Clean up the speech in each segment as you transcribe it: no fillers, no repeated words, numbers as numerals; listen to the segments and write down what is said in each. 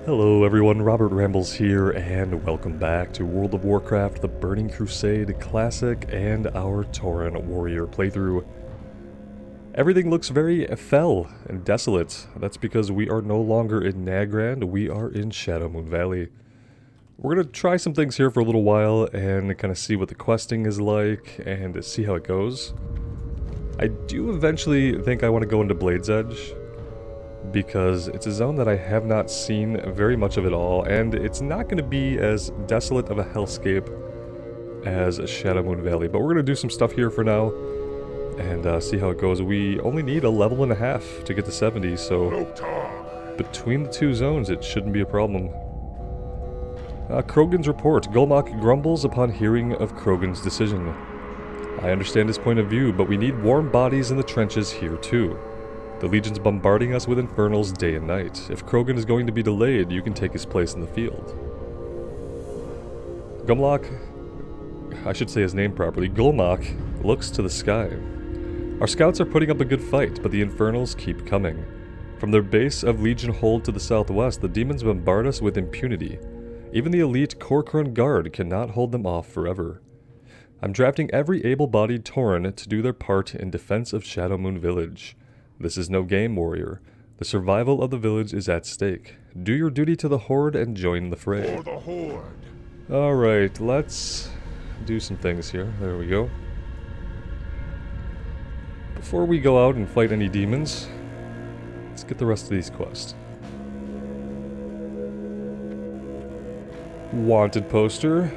Hello everyone, Robert Rambles here, and welcome back to World of Warcraft, the Burning Crusade Classic, and our Tauren Warrior playthrough. Everything looks very fell and desolate. That's because we are no longer in Nagrand, we are in Shadowmoon Valley. We're going to try some things here for a little while, and kind of see what the questing is like, and see how it goes. I do eventually think I want to go into Blade's Edge, because it's a zone that I have not seen very much of at all, and it's not going to be as desolate of a hellscape as Shadowmoon Valley. But we're going to do some stuff here for now, and see how it goes. We only need a level and a half to get to 70, so between the two zones it shouldn't be a problem. Krogan's report. Gul'mak grumbles upon hearing of Krogan's decision. I understand his point of view, but we need warm bodies in the trenches here too. The Legion's bombarding us with infernals day and night. If Krogan is going to be delayed, you can take his place in the field. Gul'mak, I should say his name properly, Gul'mak looks to the sky. Our scouts are putting up a good fight, but the infernals keep coming. From their base of Legion Hold to the southwest, the demons bombard us with impunity. Even the elite Kor'kron Guard cannot hold them off forever. I'm drafting every able-bodied Tauren to do their part in defense of Shadowmoon Village. This is no game, warrior. The survival of the village is at stake. Do your duty to the Horde and join the fray. For the Horde. Alright, let's do some things here. There we go. Before we go out and fight any demons, let's get the rest of these quests. Wanted poster.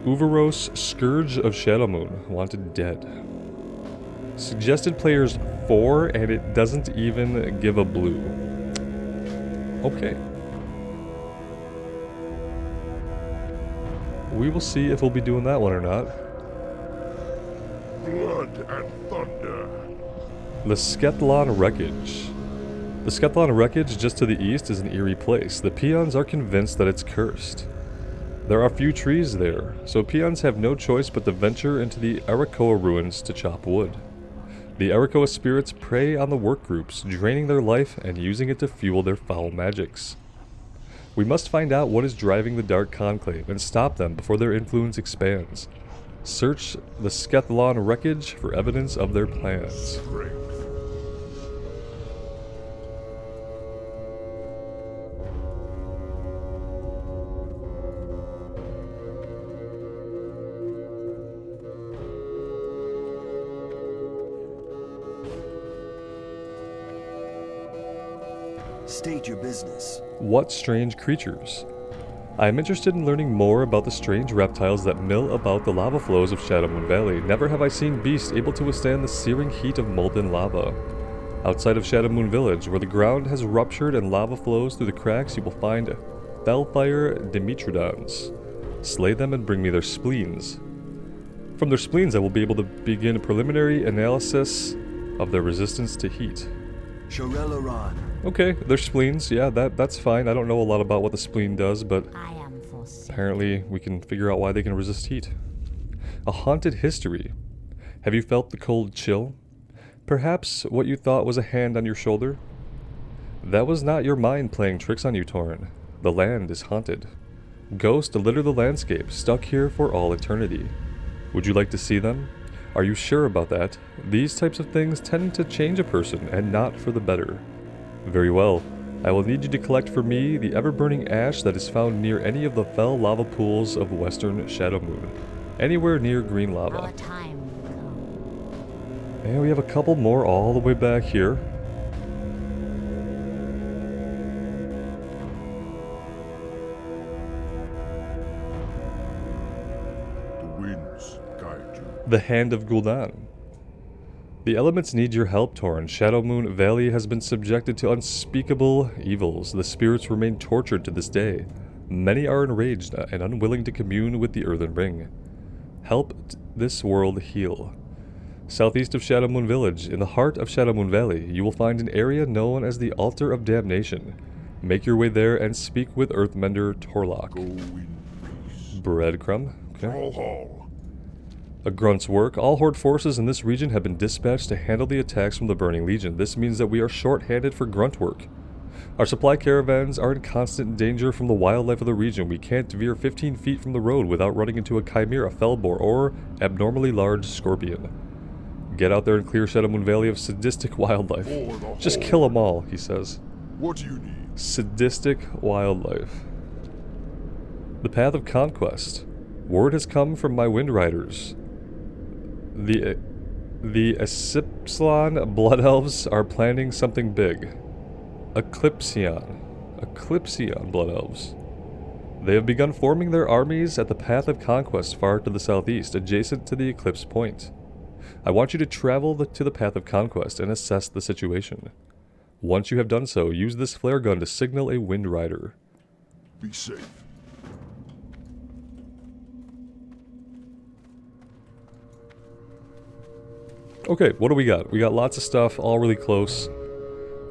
Uvaros, Scourge of Shadowmoon. Wanted dead. Suggested players 4, and it doesn't even give a blue. Okay. We will see if we'll be doing that one or not. Blood and thunder. The Skethlon Wreckage. The Skethlon Wreckage just to the east is an eerie place. The peons are convinced that it's cursed. There are few trees there, so peons have no choice but to venture into the Arakoa ruins to chop wood. The Arakoa spirits prey on the work groups, draining their life and using it to fuel their foul magics. We must find out what is driving the Dark Conclave and stop them before their influence expands. Search the Skethlon Wreckage for evidence of their plans. Strength. State your business. What strange creatures? I am interested in learning more about the strange reptiles that mill about the lava flows of Shadowmoon Valley. Never have I seen beasts able to withstand the searing heat of molten lava. Outside of Shadowmoon Village, where the ground has ruptured and lava flows through the cracks, you will find Felfire Dimetrodons. Slay them and bring me their spleens. From their spleens I will be able to begin a preliminary analysis of their resistance to heat. Shorelaran. Okay, their spleens, yeah, that's fine. I don't know a lot about what the spleen does, but apparently we can figure out why they can resist heat. A haunted history. Have you felt the cold chill? Perhaps what you thought was a hand on your shoulder? That was not your mind playing tricks on you, Tauren. The land is haunted. Ghosts litter the landscape, stuck here for all eternity. Would you like to see them? Are you sure about that? These types of things tend to change a person, and not for the better. Very well. I will need you to collect for me the ever-burning ash that is found near any of the fell lava pools of western Shadowmoon. Anywhere near green lava. And we have a couple more all the way back here. The winds guide you. The Hand of Gul'dan. The elements need your help, Tauren. Shadowmoon Valley has been subjected to unspeakable evils. The spirits remain tortured to this day. Many are enraged and unwilling to commune with the Earthen Ring. Help this world heal. Southeast of Shadowmoon Village, in the heart of Shadowmoon Valley, you will find an area known as the Altar of Damnation. Make your way there and speak with Earthmender Torlok. Go in peace. Breadcrumb. Okay. Thrall Hall. A grunt's work. All Horde forces in this region have been dispatched to handle the attacks from the Burning Legion. This means that we are short-handed for grunt work. Our supply caravans are in constant danger from the wildlife of the region. We can't veer 15 feet from the road without running into a chimera, fellboar, or abnormally large scorpion. Get out there and clear Shadowmoon Valley of sadistic wildlife. For the Just whole. kill them all, he says. What do you need? Sadistic wildlife. The path of conquest. Word has come from my wind riders. The Asipslon Blood Elves are planning something big. Eclipsion Blood Elves. They have begun forming their armies at the path of conquest far to the southeast, adjacent to the Eclipse Point. I want you to travel to the path of conquest and assess the situation. Once you have done so, use this flare gun to signal a wind rider. Be safe. Okay, what do we got? We got lots of stuff, all really close.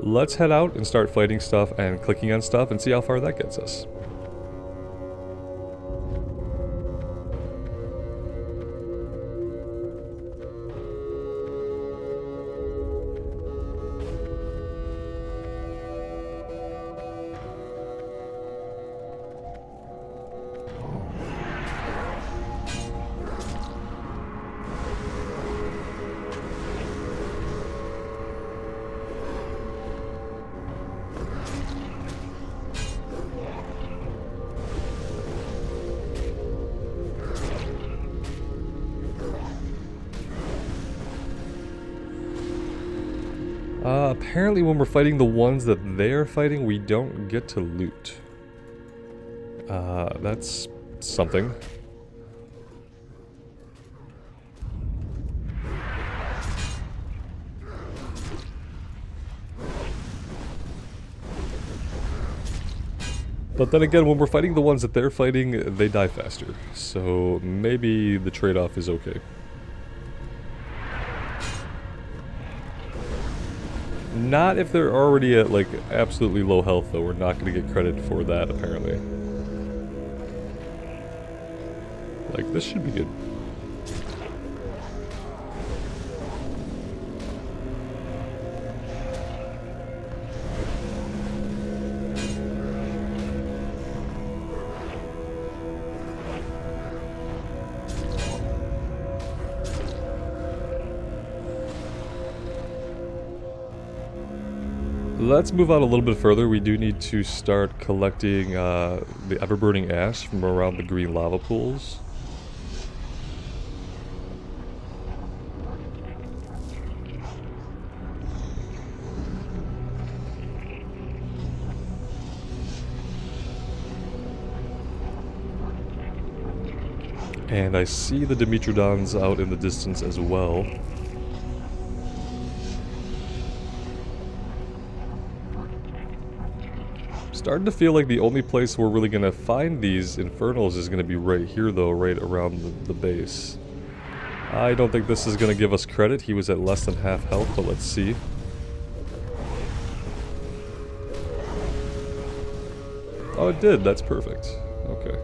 Let's head out and start fighting stuff and clicking on stuff and see how far that gets us. Apparently when we're fighting the ones that they're fighting, we don't get to loot. That's something. But then again, when we're fighting the ones that they're fighting, they die faster. So maybe the trade-off is okay. Not if they're already at, like, absolutely low health, though. We're not going to get credit for that, apparently. Like, this should be good. Let's move out a little bit further. We do need to start collecting the ever-burning ash from around the green lava pools. And I see the Dimetrodons out in the distance as well. Starting to feel like the only place we're really going to find these infernals is going to be right here, though, right around the base. I don't think this is going to give us credit. He was at less than half health, but let's see. Oh, it did. That's perfect. Okay.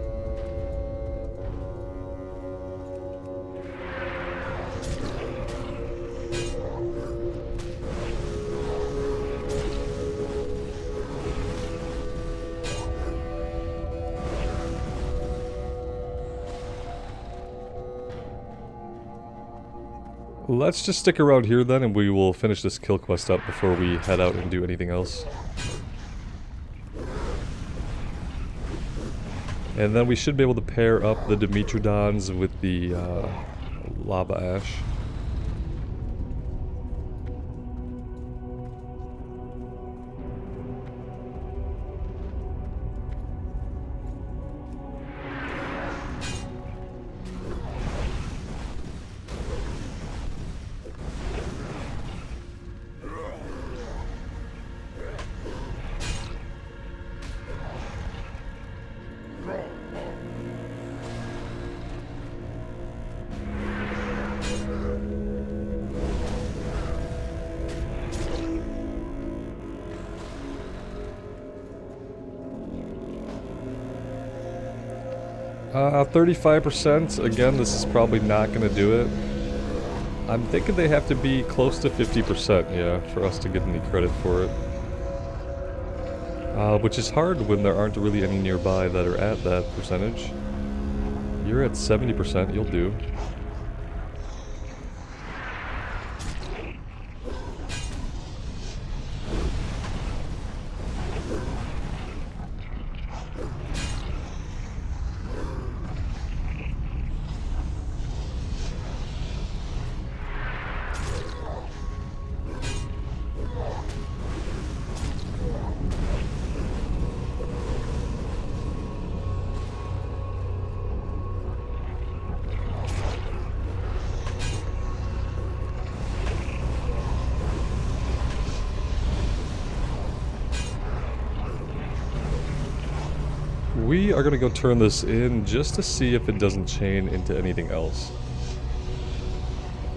Let's just stick around here then, and we will finish this kill quest up before we head out and do anything else. And then we should be able to pair up the Dimetrodons with the lava ash. Uh, 35%. Again, this is probably not going to do it. I'm thinking they have to be close to 50%, yeah, for us to get any credit for it. Which is hard when there aren't really any nearby that are at that percentage. You're at 70%, you'll do. We are gonna go turn this in just to see if it doesn't chain into anything else.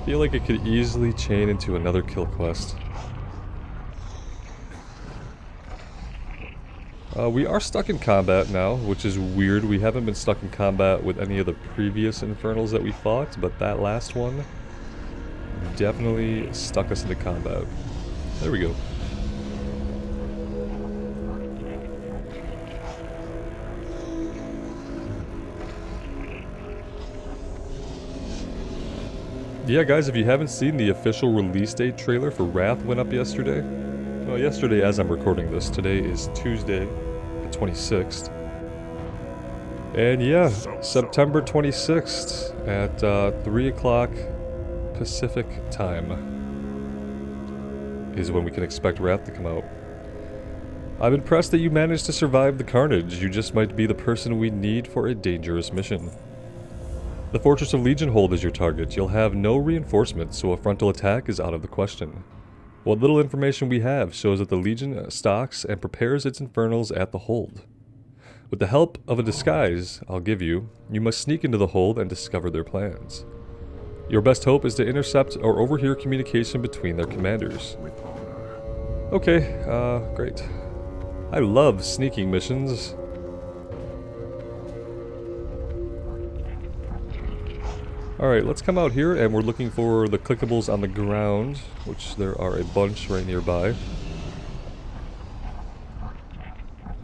I feel like it could easily chain into another kill quest. We are stuck in combat now, which is weird. We haven't been stuck in combat with any of the previous Infernals that we fought, but that last one definitely stuck us into combat. There we go. Yeah, guys, if you haven't seen, the official release date trailer for Wrath went up yesterday. Well, yesterday as I'm recording this. Today is Tuesday, the 26th. And yeah, September 26th at 3 o'clock Pacific time is when we can expect Wrath to come out. I'm impressed that you managed to survive the carnage. You just might be the person we need for a dangerous mission. The Fortress of Legion hold is your target. You'll have no reinforcements, so a frontal attack is out of the question. What little information we have shows that the Legion stocks and prepares its infernals at the hold. With the help of a disguise I'll give you, you must sneak into the hold and discover their plans. Your best hope is to intercept or overhear communication between their commanders. Okay, great. I love sneaking missions. Alright, let's come out here, and we're looking for the clickables on the ground, which there are a bunch right nearby.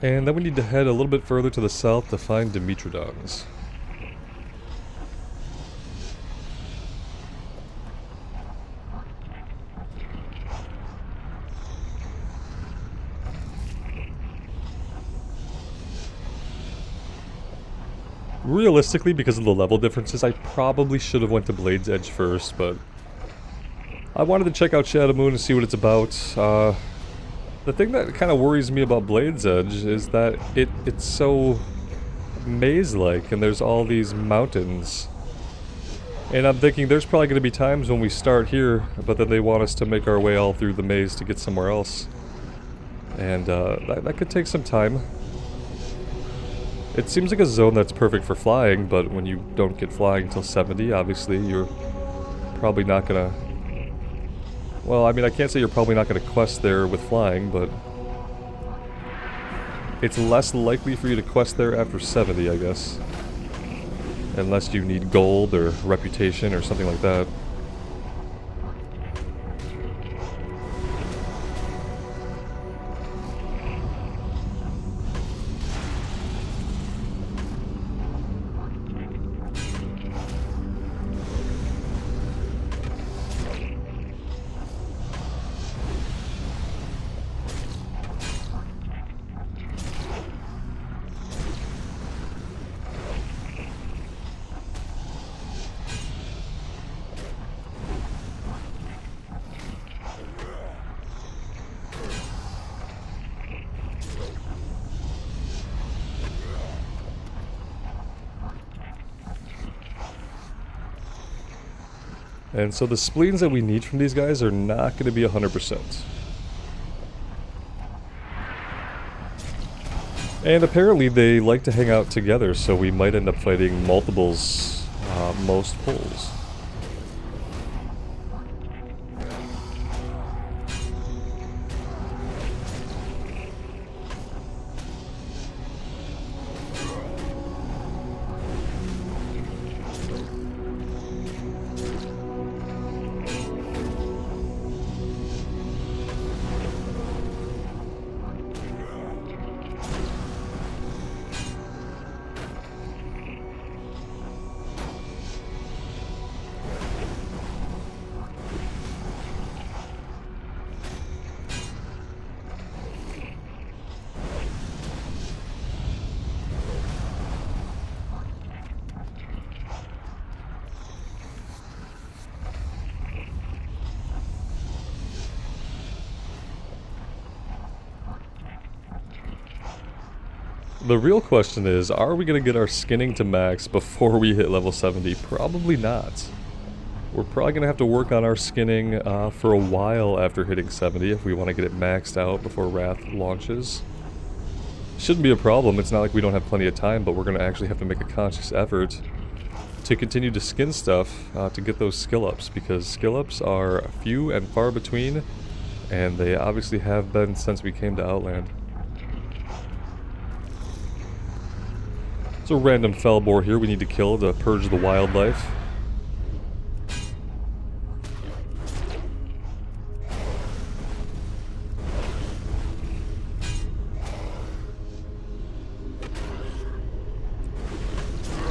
And then we need to head a little bit further to the south to find Dimitrodons. Realistically, because of the level differences, I probably should have went to Blade's Edge first, but I wanted to check out Shadowmoon and see what it's about. The thing that kind of worries me about Blade's Edge is that it's so maze-like, and there's all these mountains. And I'm thinking there's probably going to be times when we start here, but then they want us to make our way all through the maze to get somewhere else. And that could take some time. It seems like a zone that's perfect for flying, but when you don't get flying until 70, obviously you're probably not gonna... Well, I mean, I can't say you're probably not gonna quest there with flying, but... it's less likely for you to quest there after 70, I guess. Unless you need gold or reputation or something like that. And so the spleens that we need from these guys are not going to be 100%. And apparently they like to hang out together, so we might end up fighting multiples, most pulls. The real question is, are we going to get our skinning to max before we hit level 70? Probably not. We're probably going to have to work on our skinning for a while after hitting 70 if we want to get it maxed out before Wrath launches. Shouldn't be a problem. It's not like we don't have plenty of time, but we're going to actually have to make a conscious effort to continue to skin stuff to get those skill ups, because skill ups are few and far between, and they obviously have been since we came to Outland. It's a random fellbore here we need to kill to purge the wildlife.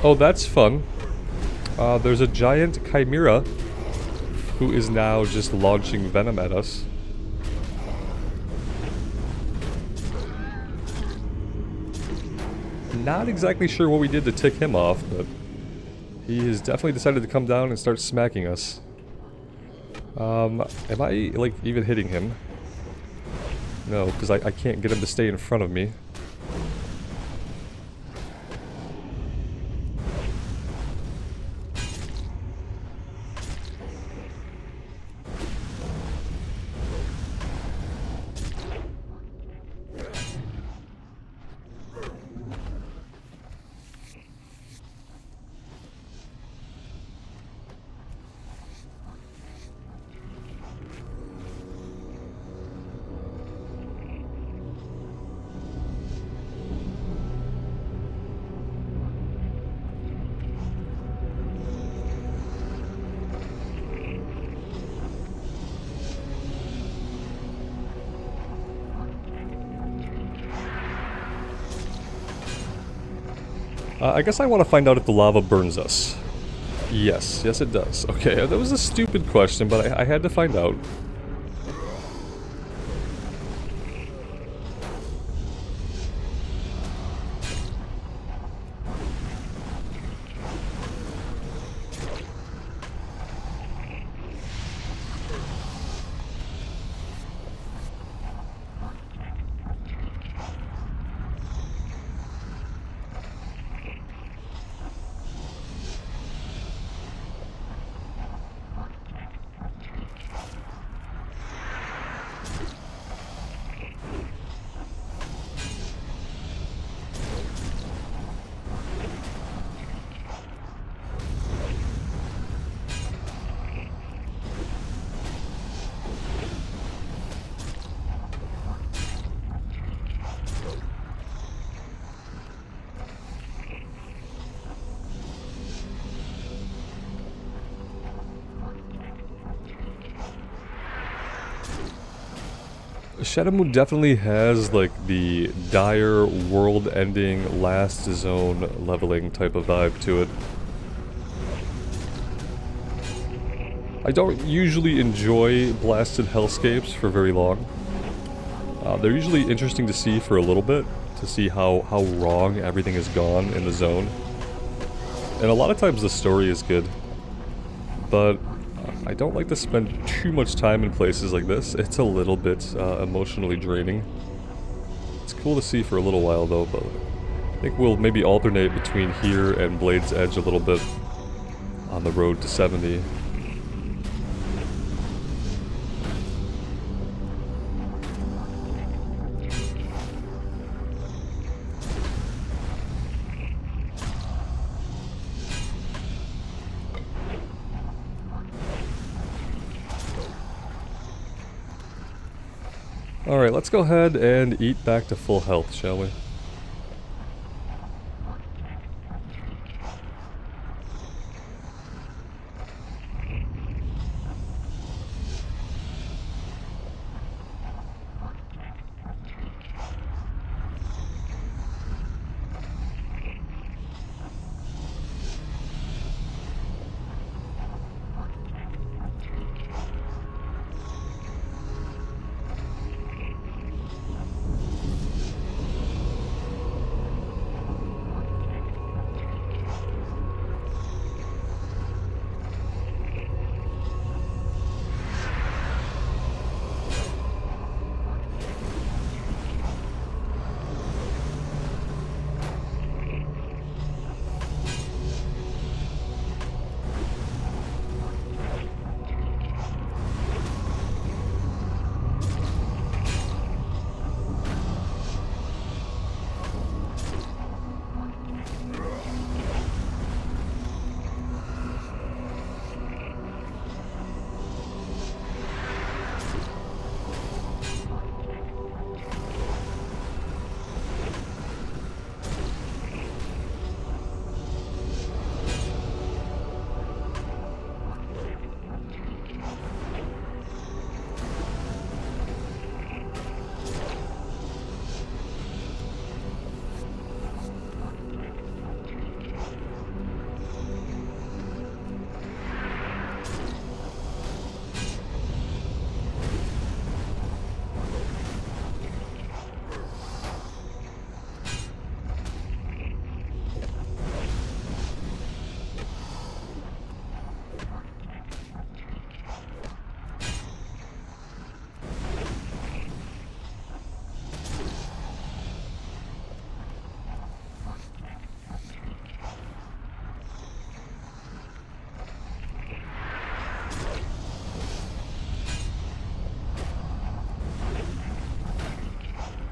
Oh, that's fun. There's a giant chimera who is now just launching venom at us. Not exactly sure what we did to tick him off, but he has definitely decided to come down and start smacking us. Am I, like, even hitting him? No, because I can't get him to stay in front of me. I guess I want to find out if the lava burns us. Yes, yes it does. Okay, that was a stupid question, but I had to find out. Shadowmoon definitely has, like, the dire, world-ending, last zone leveling type of vibe to it. I don't usually enjoy blasted hellscapes for very long. They're usually interesting to see for a little bit, to see how wrong everything has gone in the zone. And a lot of times the story is good, but I don't like to spend too much time in places like this. It's a little bit emotionally draining. It's cool to see for a little while though, but I think we'll maybe alternate between here and Blade's Edge a little bit on the road to 70. Alright, let's go ahead and eat back to full health, shall we?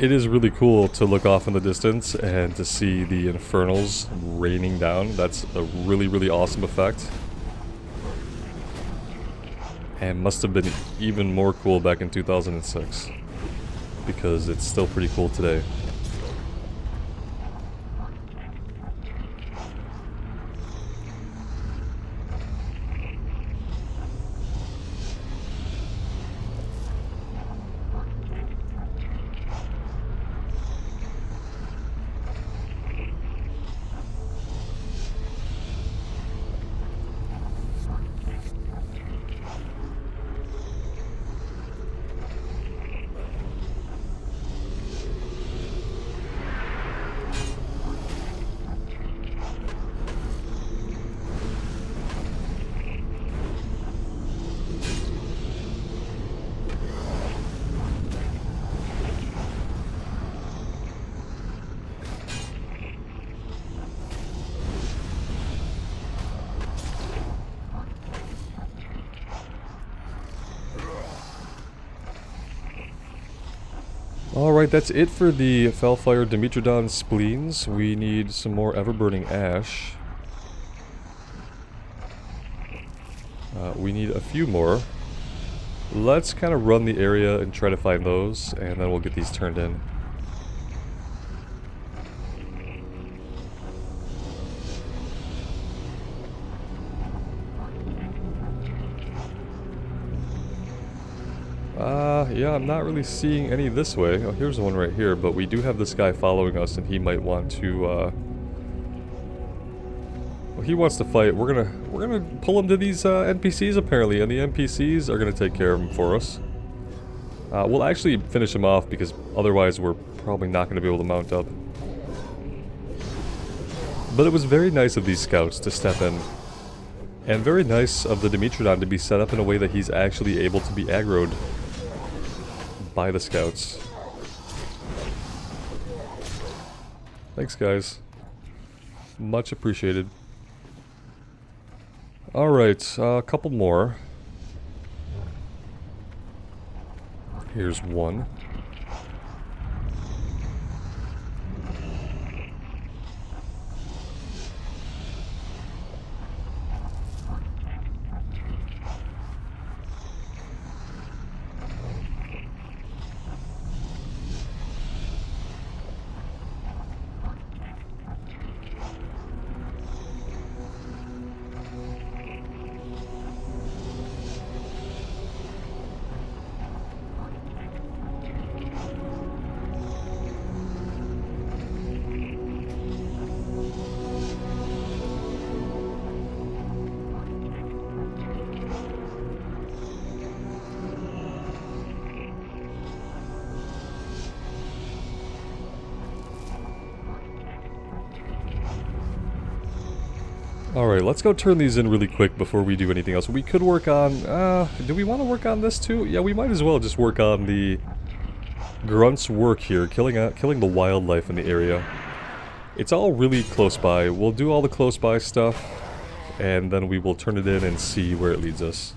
it is really cool to look off in the distance and to see the infernals raining down. That's a really, really awesome effect. And must have been even more cool back in 2006. Because it's still pretty cool today. Alright, that's it for the Felfire Dimitrodon spleens. We need some more Everburning Ash. We need a few more. Let's kind of run the area and try to find those, and then we'll get these turned in. Yeah, I'm not really seeing any this way. Oh, here's one right here, but we do have this guy following us, and he might want to, well, he wants to fight. We're gonna pull him to these, NPCs, apparently, and the NPCs are gonna take care of him for us. We'll actually finish him off, because otherwise we're probably not gonna be able to mount up. But it was very nice of these scouts to step in. And very nice of the Dimitrodon to be set up in a way that he's actually able to be aggroed by the scouts. Thanks, guys. Much appreciated. Alright, a couple more. Here's one. Alright, let's go turn these in really quick before we do anything else. We could work on, do we want to work on this too? Yeah, we might as well just work on the Grunt's work here, killing the wildlife in the area. It's all really close by. We'll do all the close by stuff, and then we will turn it in and see where it leads us.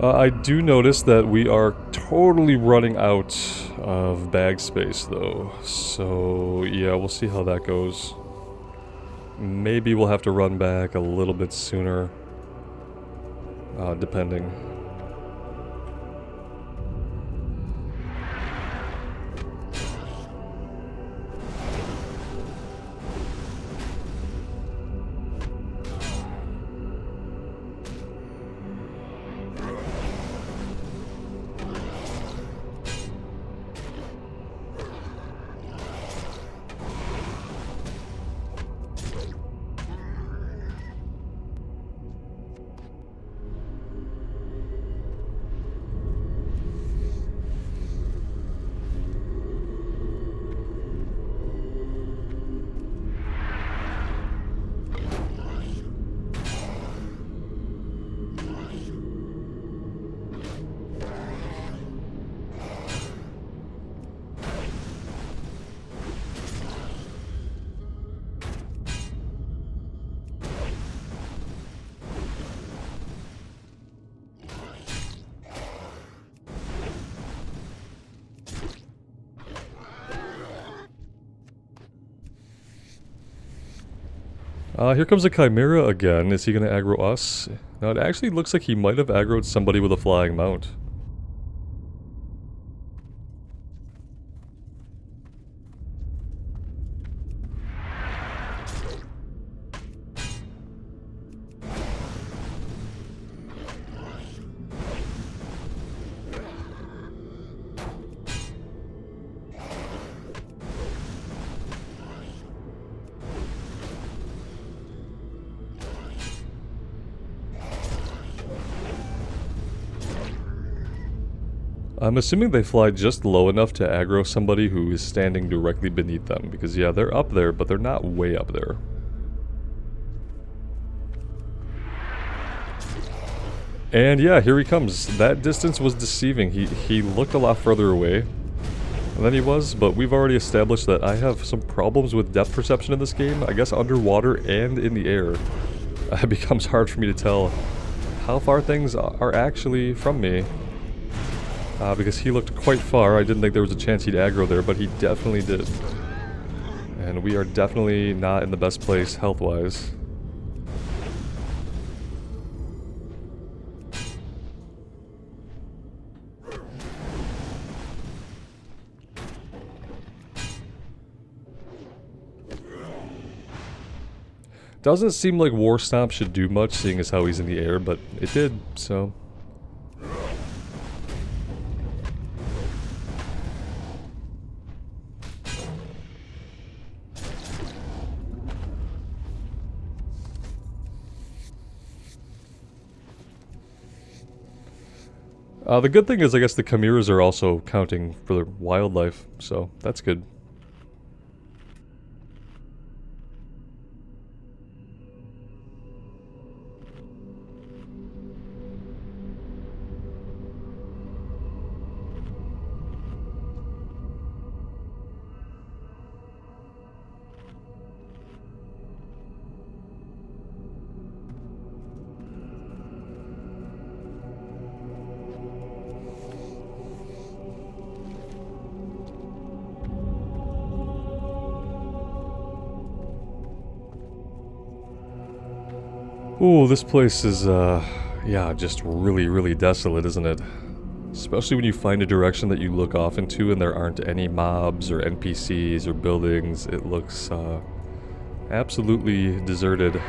I do notice that we are totally running out of bag space, though. So, yeah, we'll see how that goes. Maybe we'll have to run back a little bit sooner, depending. Here comes a Chimera again. Is he going to aggro us? Now it actually looks like he might have aggroed somebody with a flying mount. I'm assuming they fly just low enough to aggro somebody who is standing directly beneath them, because yeah, they're up there, but they're not way up there. And yeah, here he comes. That distance was deceiving. He looked a lot further away than he was, but we've already established that I have some problems with depth perception in this game. I guess underwater and in the air. It becomes hard for me to tell how far things are actually from me. Because he looked quite far. I didn't think there was a chance he'd aggro there, but he definitely did. And we are definitely not in the best place health-wise. Doesn't seem like War Stomp should do much, seeing as how he's in the air, but it did, so... the good thing is, I guess the Chimeras are also counting for their wildlife, so that's good. Ooh, this place is, yeah, just really, really desolate, isn't it? Especially when you find a direction that you look off into and there aren't any mobs or NPCs or buildings. It looks, absolutely deserted.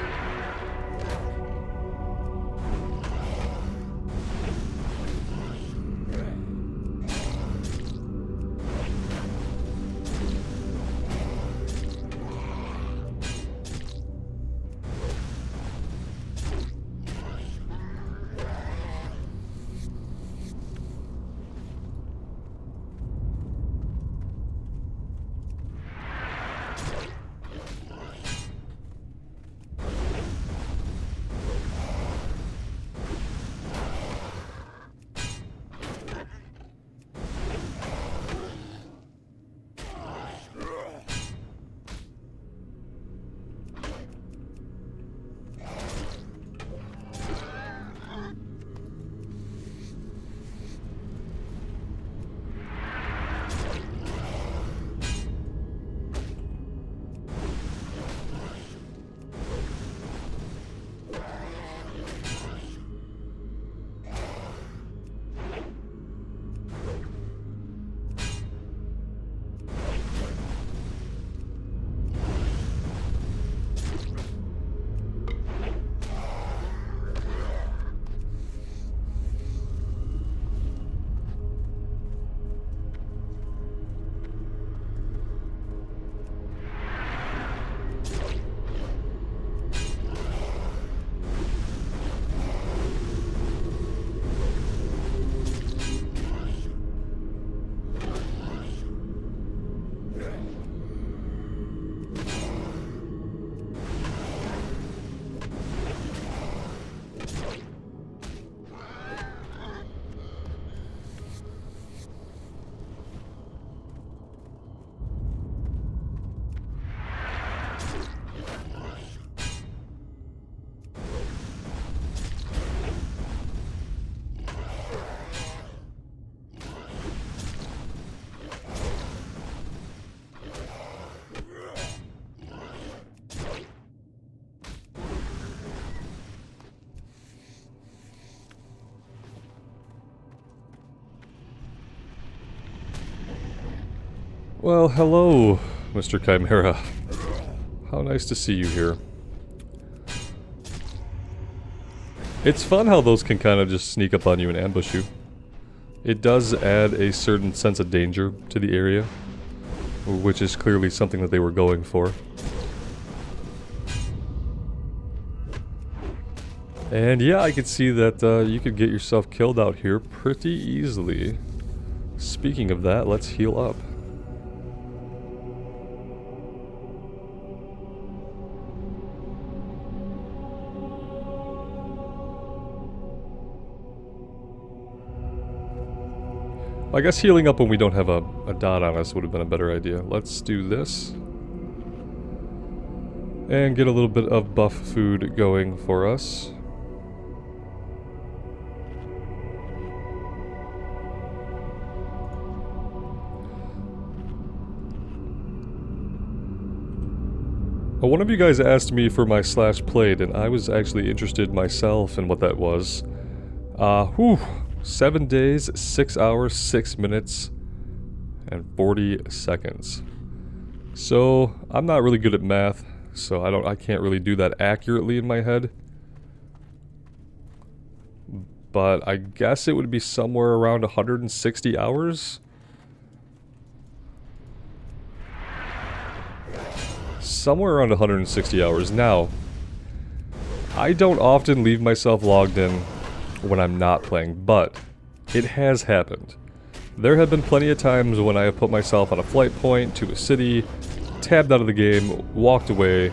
Well, hello, Mr. Chimera. How nice to see you here. It's fun how those can kind of just sneak up on you and ambush you. It does add a certain sense of danger to the area, which is clearly something that they were going for. And yeah, I could see that you could get yourself killed out here pretty easily. Speaking of that, let's heal up. I guess healing up when we don't have a dot on us would have been a better idea. Let's do this. And get a little bit of buff food going for us. Well, one of you guys asked me for my slash played, and I was actually interested myself in what that was. 7 days, 6 hours, 6 minutes, and 40 seconds. So, I'm not really good at math, so I can't really do that accurately in my head. But I guess it would be somewhere around 160 hours? Somewhere around 160 hours. Now, I don't often leave myself logged in when I'm not playing, but it has happened. There have been plenty of times when I have put myself on a flight point to a city, tabbed out of the game, walked away,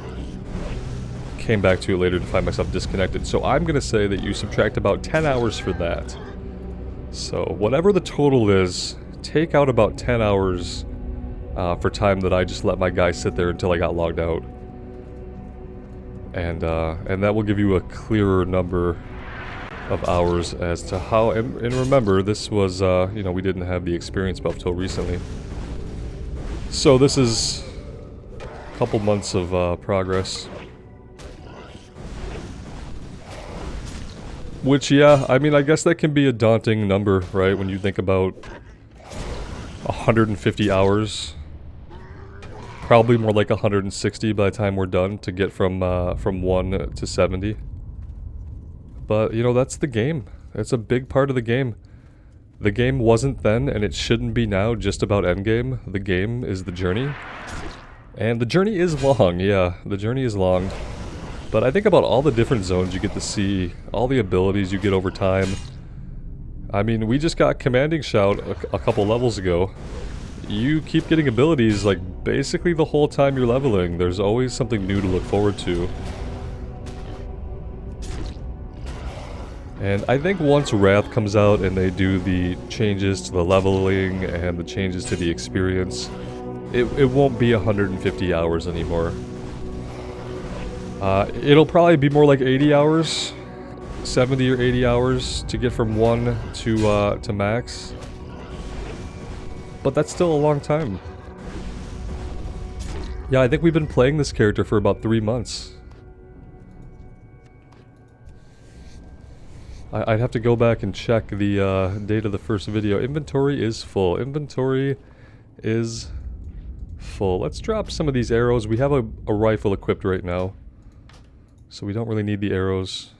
came back to it later to find myself disconnected. So I'm going to say that you subtract about 10 hours for that. So whatever the total is, take out about 10 hours for time that I just let my guy sit there until I got logged out. And that will give you a clearer number of hours as to how, and remember, this was, you know, we didn't have the experience buff till recently. So this is a couple months of progress. Which, yeah, I mean, I guess that can be a daunting number, right, when you think about 150 hours. Probably more like 160 by the time we're done to get from 1 to 70. But, you know, that's the game. That's a big part of the game. The game wasn't then, and it shouldn't be now, just about endgame. The game is the journey. And the journey is long, yeah. The journey is long. But I think about all the different zones you get to see, all the abilities you get over time. I mean, we just got Commanding Shout a couple levels ago. You keep getting abilities, like, basically the whole time you're leveling. There's always something new to look forward to. And I think once Wrath comes out and they do the changes to the leveling and the changes to the experience, it won't be 150 hours anymore. It'll probably be more like 80 hours, 70 or 80 hours to get from 1 to max. But that's still a long time. Yeah, I think we've been playing this character for about 3 months. I'd have to go back and check the date of the first video. Inventory is full. Inventory is full. Let's drop some of these arrows. We have a rifle equipped right now, so we don't really need the arrows.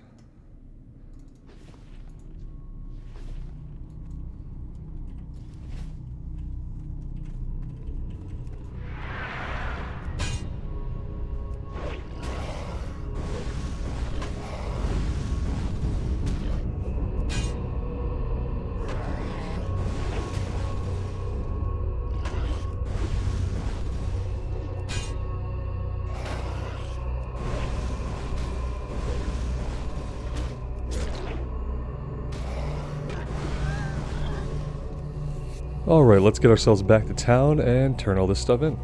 Alright, let's get ourselves back to town and turn all this stuff in.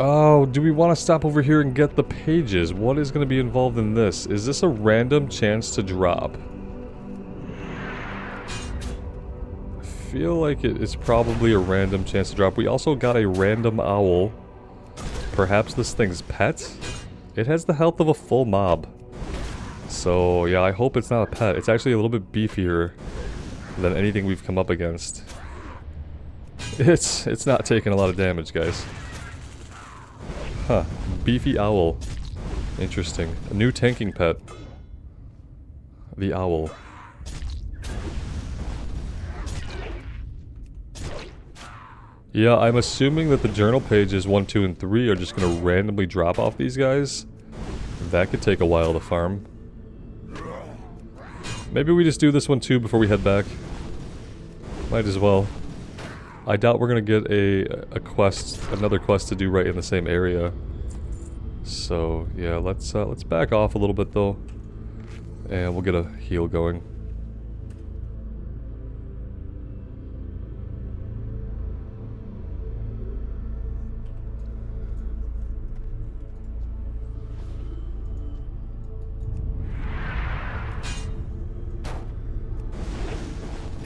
Oh, do we want to stop over here and get the pages? What is going to be involved in this? Is this a random chance to drop? I feel like it's probably a random chance to drop. We also got a random owl. Perhaps this thing's pet? It has the health of a full mob. So, yeah, I hope it's not a pet. It's actually a little bit beefier than anything we've come up against. It's not taking a lot of damage, guys. Huh. Beefy owl. Interesting. A new tanking pet. The owl. Yeah, I'm assuming that the journal pages 1, 2, and 3 are just going to randomly drop off these guys. That could take a while to farm. Maybe we just do this one too before we head back. Might as well. I doubt we're gonna get a quest, another quest to do right in the same area. So yeah, let's back off a little bit though, and we'll get a heal going.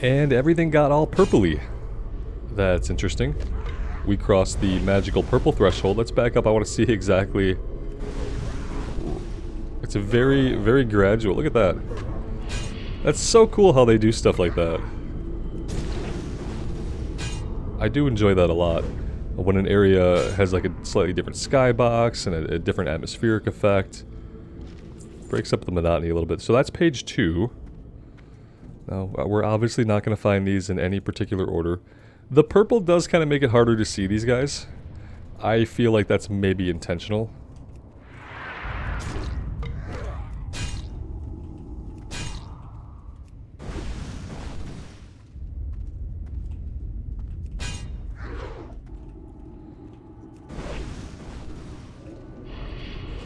And everything got all purpley. That's interesting. We crossed the magical purple threshold. Let's back up. I want to see exactly... It's a very, very gradual. Look at that. That's so cool how they do stuff like that. I do enjoy that a lot. When an area has like a slightly different skybox and a different atmospheric effect. Breaks up the monotony a little bit. So that's page 2. Now, we're obviously not going to find these in any particular order. The purple does kind of make it harder to see these guys. I feel like that's maybe intentional.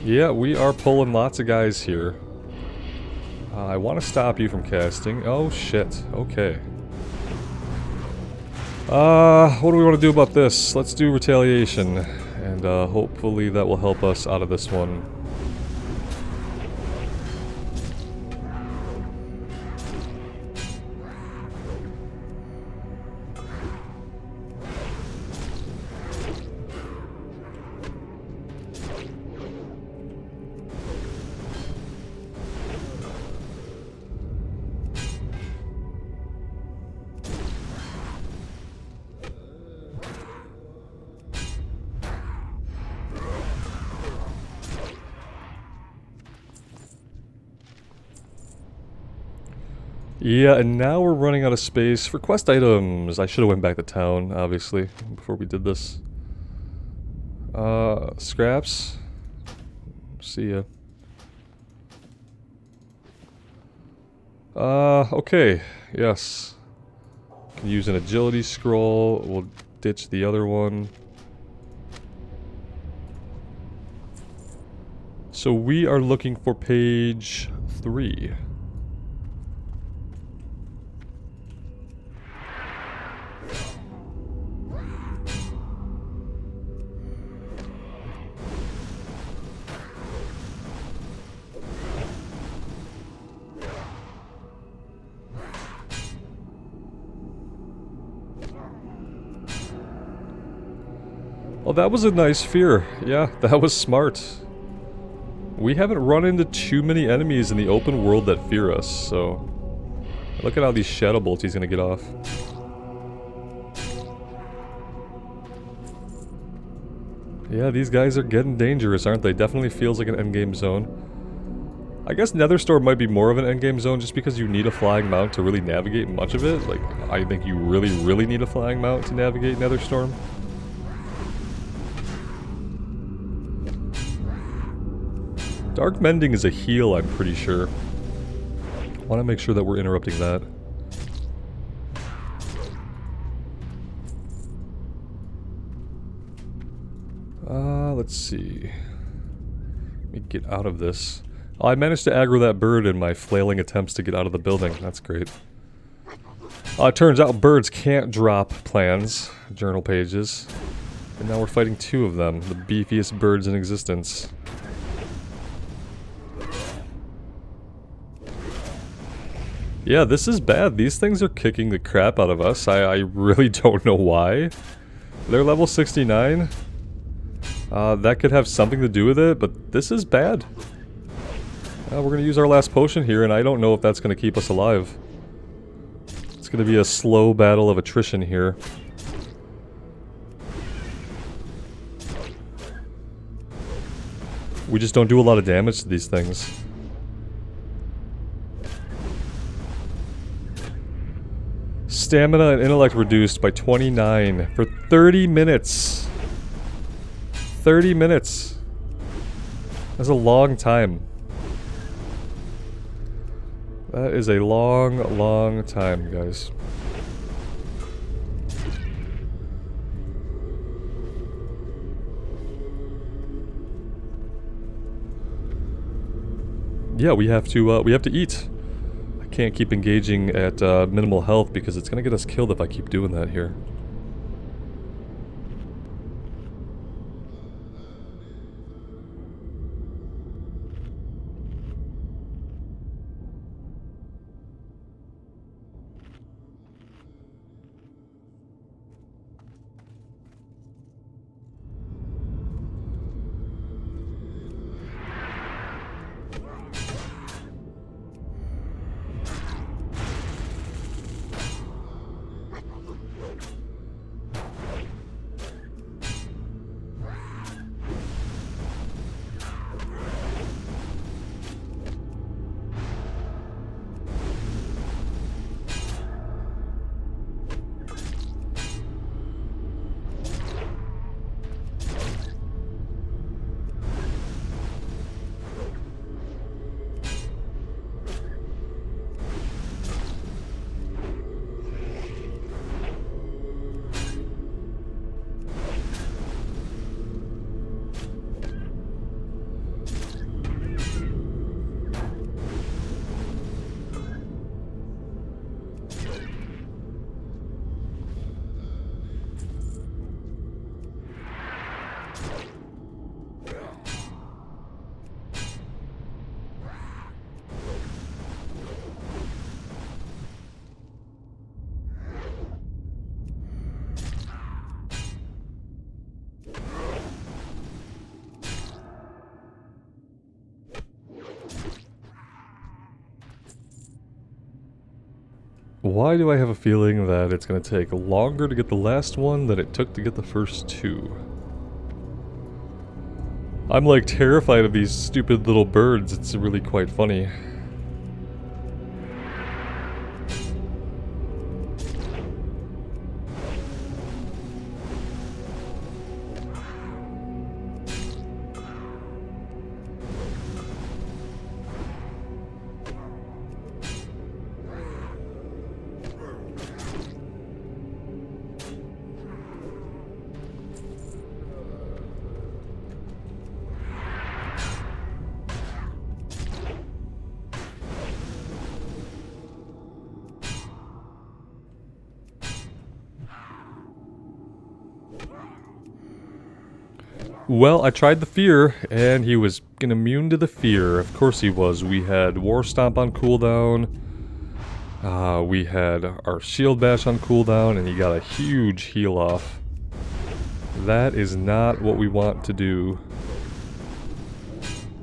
Yeah, we are pulling lots of guys here. I want to stop you from casting. Oh shit, okay. What do we want to do about this? Let's do retaliation, and hopefully that will help us out of this one. Yeah, and now we're running out of space for quest items. I should have went back to town, obviously, before we did this. Scraps. See ya. Okay. Yes. Can use an agility scroll. We'll ditch the other one. So we are looking for page 3. Oh, that was a nice fear. Yeah, that was smart. We haven't run into too many enemies in the open world that fear us, so... Look at how these shadow bolts he's gonna get off. Yeah, these guys are getting dangerous, aren't they? Definitely feels like an endgame zone. I guess Netherstorm might be more of an endgame zone just because you need a flying mount to really navigate much of it. Like, I think you really, really need a flying mount to navigate Netherstorm. Dark Mending is a heal, I'm pretty sure. I want to make sure that we're interrupting that. Let's see. Let me get out of this. Oh, I managed to aggro that bird in my flailing attempts to get out of the building. That's great. It turns out birds can't drop plans, journal pages. And now we're fighting two of them, the beefiest birds in existence. Yeah, this is bad. These things are kicking the crap out of us. I really don't know why. They're level 69. That could have something to do with it, but this is bad. We're going to use our last potion here, and I don't know if that's going to keep us alive. It's going to be a slow battle of attrition here. We just don't do a lot of damage to these things. Stamina and intellect reduced by 29 for 30 minutes. 30 minutes. That's a long time. That is a long, long time, guys. Yeah, we have to eat. I can't keep engaging at minimal health because it's gonna get us killed if I keep doing that here. Why do I have a feeling that it's going to take longer to get the last one than it took to get the first two? I'm like terrified of these stupid little birds. It's really quite funny. Well, I tried the fear, and he was immune to the fear. Of course he was. We had War Stomp on cooldown. We had our Shield Bash on cooldown, and he got a huge heal off. That is not what we want to do.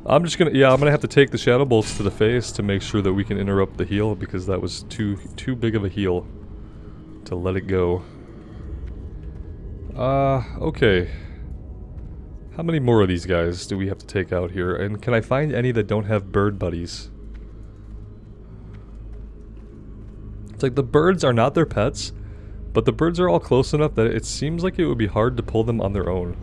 I'm gonna have to take the Shadow Bolts to the face to make sure that we can interrupt the heal, because that was too big of a heal to let it go. Okay. How many more of these guys do we have to take out here? And can I find any that don't have bird buddies? It's like the birds are not their pets, but the birds are all close enough that it seems like it would be hard to pull them on their own.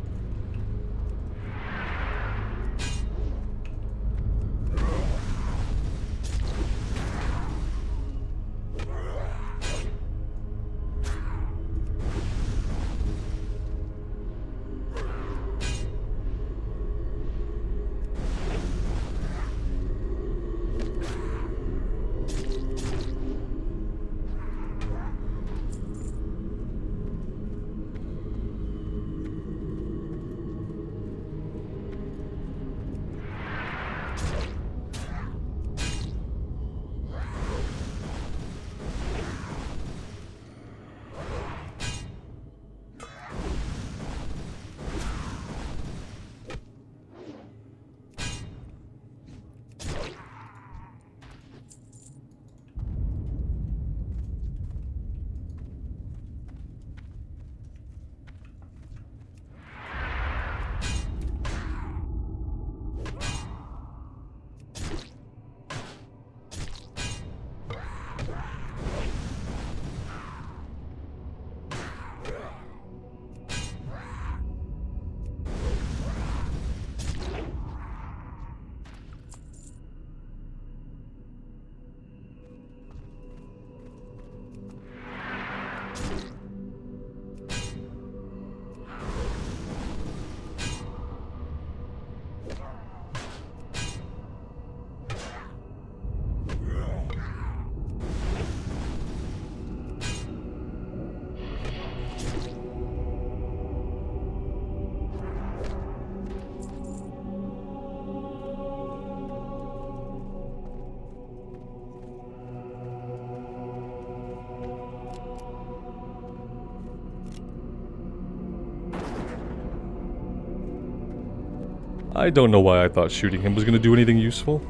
I don't know why I thought shooting him was going to do anything useful.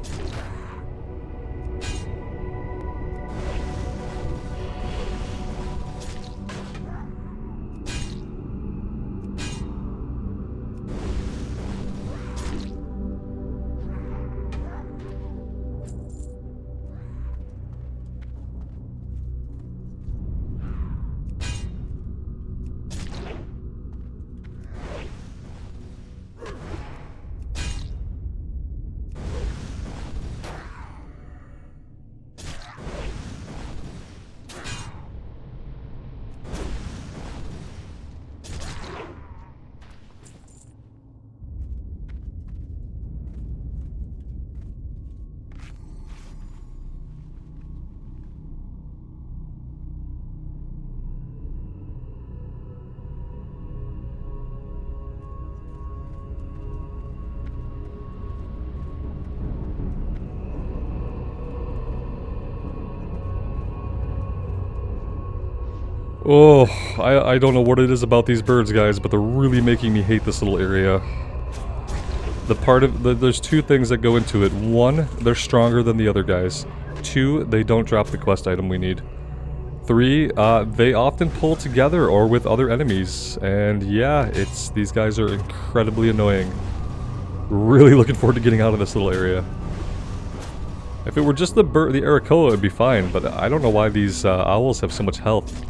Oh, I don't know what it is about these birds, guys, but they're really making me hate this little area. There's two things that go into it. One, they're stronger than the other guys. Two, they don't drop the quest item we need. Three, they often pull together or with other enemies. And yeah, these guys are incredibly annoying. Really looking forward to getting out of this little area. If it were just the Arakoa, it'd be fine, but I don't know why these owls have so much health.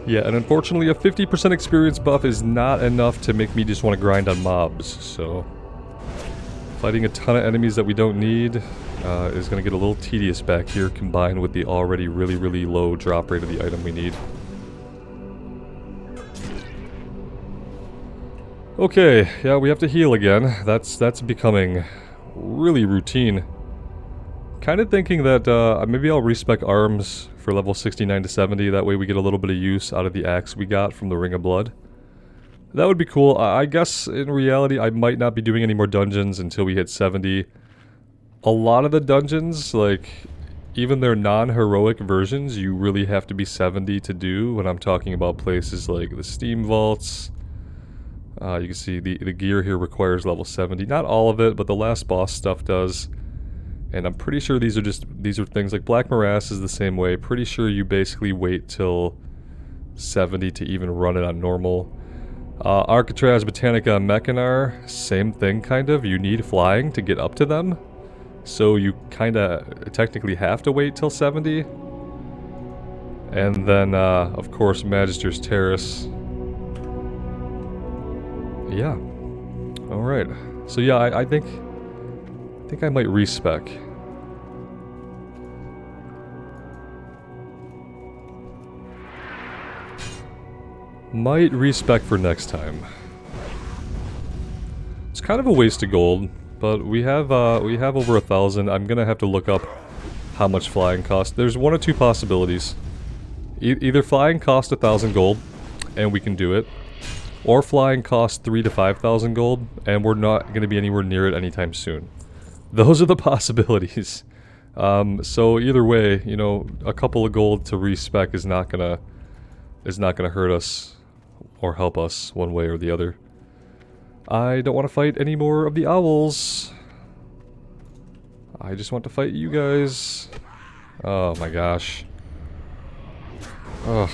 Yeah, and unfortunately a 50% experience buff is not enough to make me just want to grind on mobs, so... Fighting a ton of enemies that we don't need is going to get a little tedious back here, combined with the already really low drop rate of the item we need. Okay, yeah, we have to heal again. That's becoming really routine. Kind of thinking that maybe I'll respec arms for level 69 to 70, that way we get a little bit of use out of the axe we got from the Ring of Blood. That would be cool. I guess in reality I might not be doing any more dungeons until we hit 70. A lot of the dungeons, like even their non-heroic versions, you really have to be 70 to do, when I'm talking about places like the Steam Vaults. You can see the gear here requires level 70. Not all of it, but the last boss stuff does. And I'm pretty sure these are things like Black Morass is the same way. Pretty sure you basically wait till 70 to even run it on normal. Arcatraz, Botanica, and Mechanar, same thing kind of. You need flying to get up to them. So you kinda technically have to wait till 70. And then, of course, Magister's Terrace. Yeah. Alright. So yeah, I think I might respec. Might respec for next time. It's kind of a waste of gold, but we have over 1,000. I'm gonna have to look up how much flying costs. There's one or two possibilities. Either flying costs 1,000 gold, and we can do it, or flying costs 3,000 to 5,000 gold, and we're not gonna be anywhere near it anytime soon. Those are the possibilities. So either way, you know, a couple of gold to respec is not gonna hurt us or help us one way or the other. I don't want to fight any more of the owls. I just want to fight you guys. Oh my gosh. Ugh.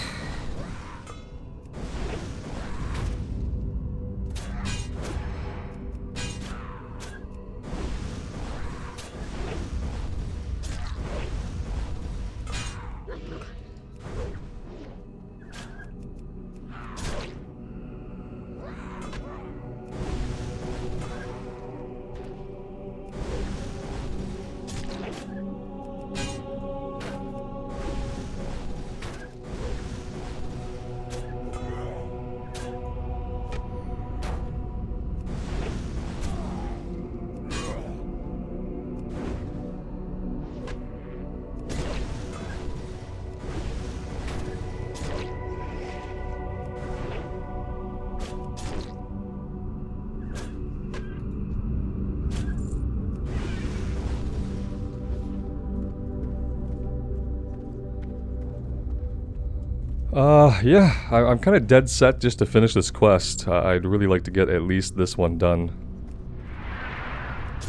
Yeah, I'm kind of dead set just to finish this quest. I'd really like to get at least this one done.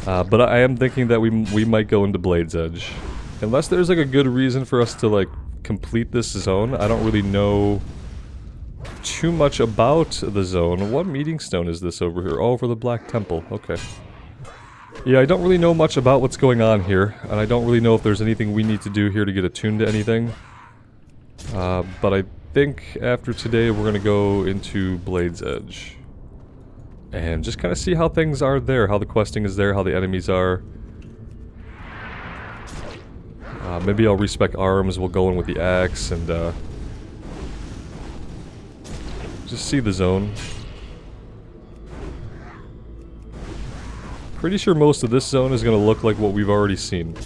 But I am thinking that we might go into Blade's Edge. Unless there's like a good reason for us to like complete this zone. I don't really know too much about the zone. What meeting stone is this over here? Oh, for the Black Temple. Okay. Yeah, I don't really know much about what's going on here. And I don't really know if there's anything we need to do here to get attuned to anything. But I think after today we're going to go into Blade's Edge. And just kind of see how things are there, how the questing is there, how the enemies are. Maybe I'll respec arms, we'll go in with the axe and just see the zone. Pretty sure most of this zone is going to look like what we've already seen.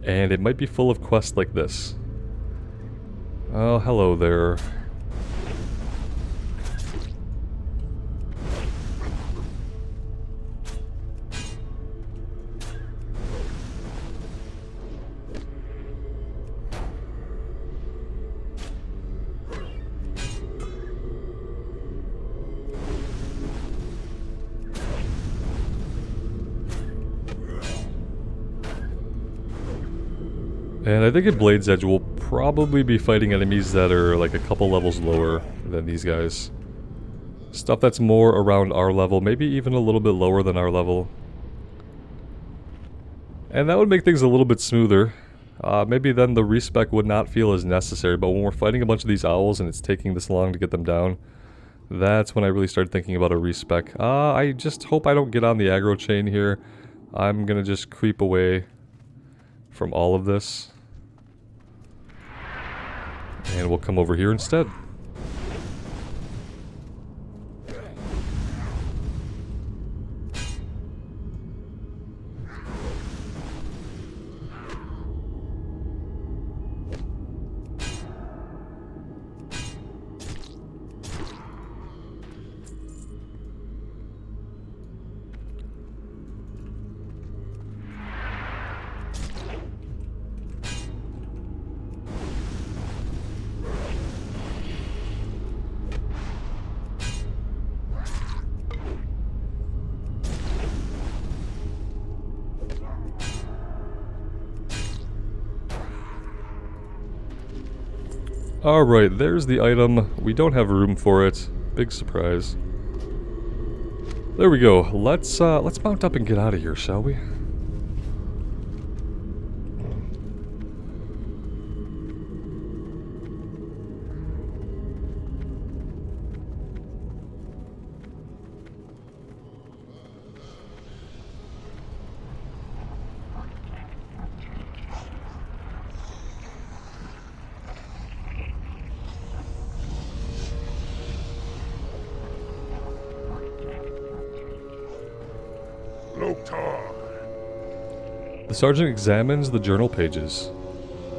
And it might be full of quests like this. Oh, hello there. And I think at Blade's Edge we'll probably be fighting enemies that are like a couple levels lower than these guys. Stuff that's more around our level, maybe even a little bit lower than our level. And that would make things a little bit smoother. Maybe then the respec would not feel as necessary, but when we're fighting a bunch of these owls and it's taking this long to get them down, that's when I really started thinking about a respec. I just hope I don't get on the aggro chain here. I'm gonna just creep away from all of this. And we'll come over here instead. Alright, there's the item. We don't have room for it. Big surprise. There we go. Let's mount up and get out of here, shall we? The sergeant examines the journal pages.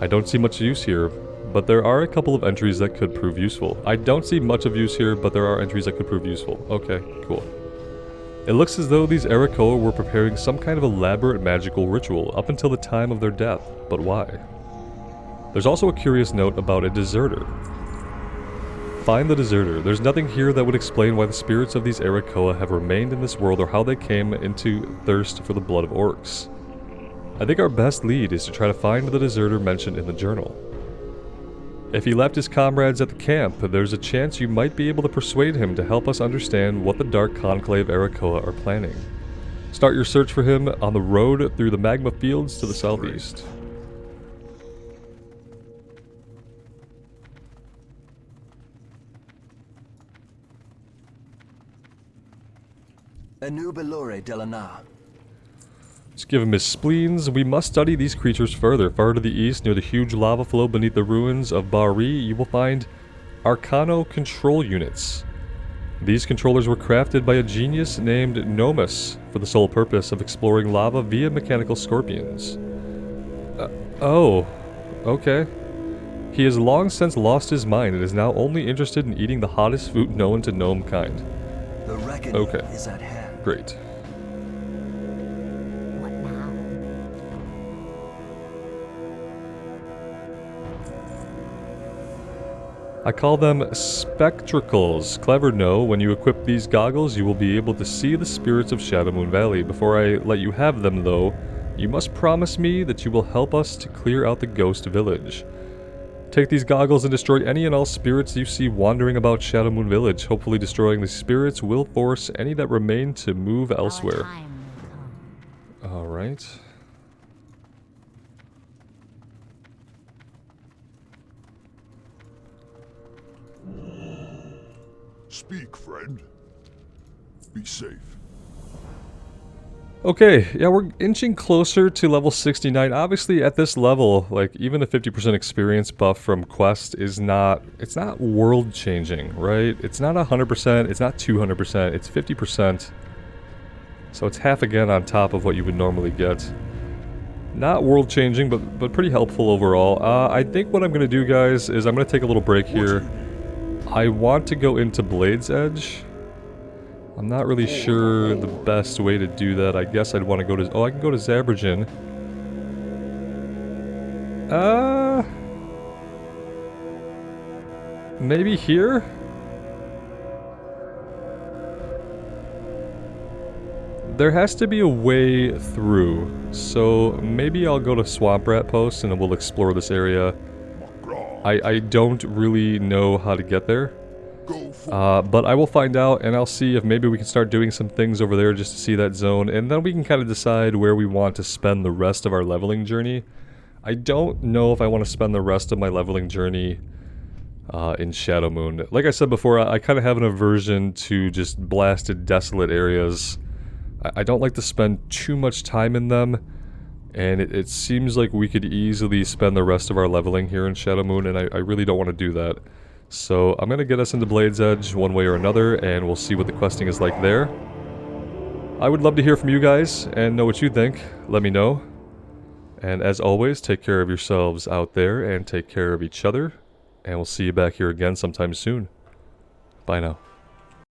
I don't see much use here, but there are a couple of entries that could prove useful. I don't see much of use here, but there are entries that could prove useful. Okay, cool. It looks as though these Arakoa were preparing some kind of elaborate magical ritual up until the time of their death, but why? There's also a curious note about a deserter. Find the deserter. There's nothing here that would explain why the spirits of these Arakoa have remained in this world or how they came into thirst for the blood of orcs. I think our best lead is to try to find the deserter mentioned in the journal. If he left his comrades at the camp, there's a chance you might be able to persuade him to help us understand what the Dark Conclave Arakoa are planning. Start your search for him on the road through the magma fields to the southeast. Anubelore Delana. Let's give him his spleens. We must study these creatures further. Far to the east, near the huge lava flow beneath the ruins of Bari, you will find Arcano control units. These controllers were crafted by a genius named Nomus for the sole purpose of exploring lava via mechanical scorpions. Oh, okay. He has long since lost his mind and is now only interested in eating the hottest food known to gnome kind. The reckoning is at hand. Great. I call them spectracles. Clever, no. When you equip these goggles, you will be able to see the spirits of Shadowmoon Valley. Before I let you have them, though, you must promise me that you will help us to clear out the ghost village. Take these goggles and destroy any and all spirits you see wandering about Shadowmoon Village. Hopefully destroying the spirits will force any that remain to move elsewhere. Alright. Speak, friend. Be safe. Okay, yeah, we're inching closer to level 69. Obviously, at this level, like, even a 50% experience buff from quest is not... It's not world-changing, right? It's not 100%, it's not 200%, it's 50%. So it's half again on top of what you would normally get. Not world-changing, but pretty helpful overall. I think what I'm going to do, guys, is I'm going to take a little break here. I want to go into Blade's Edge. I'm not really sure the best way to do that. I guess I'd want to go to... Oh, I can go to Zabergen. Maybe here? There has to be a way through. So maybe I'll go to Swamp Rat Post and we'll explore this area. I don't really know how to get there. But I will find out, and I'll see if maybe we can start doing some things over there just to see that zone, and then we can kind of decide where we want to spend the rest of our leveling journey. I don't know if I want to spend the rest of my leveling journey in Shadowmoon. Like I said before, I kind of have an aversion to just blasted, desolate areas. I don't like to spend too much time in them, and it seems like we could easily spend the rest of our leveling here in Shadowmoon, and I really don't want to do that. So I'm going to get us into Blade's Edge one way or another, and we'll see what the questing is like there. I would love to hear from you guys and know what you think. Let me know. And as always, take care of yourselves out there and take care of each other. And we'll see you back here again sometime soon. Bye now.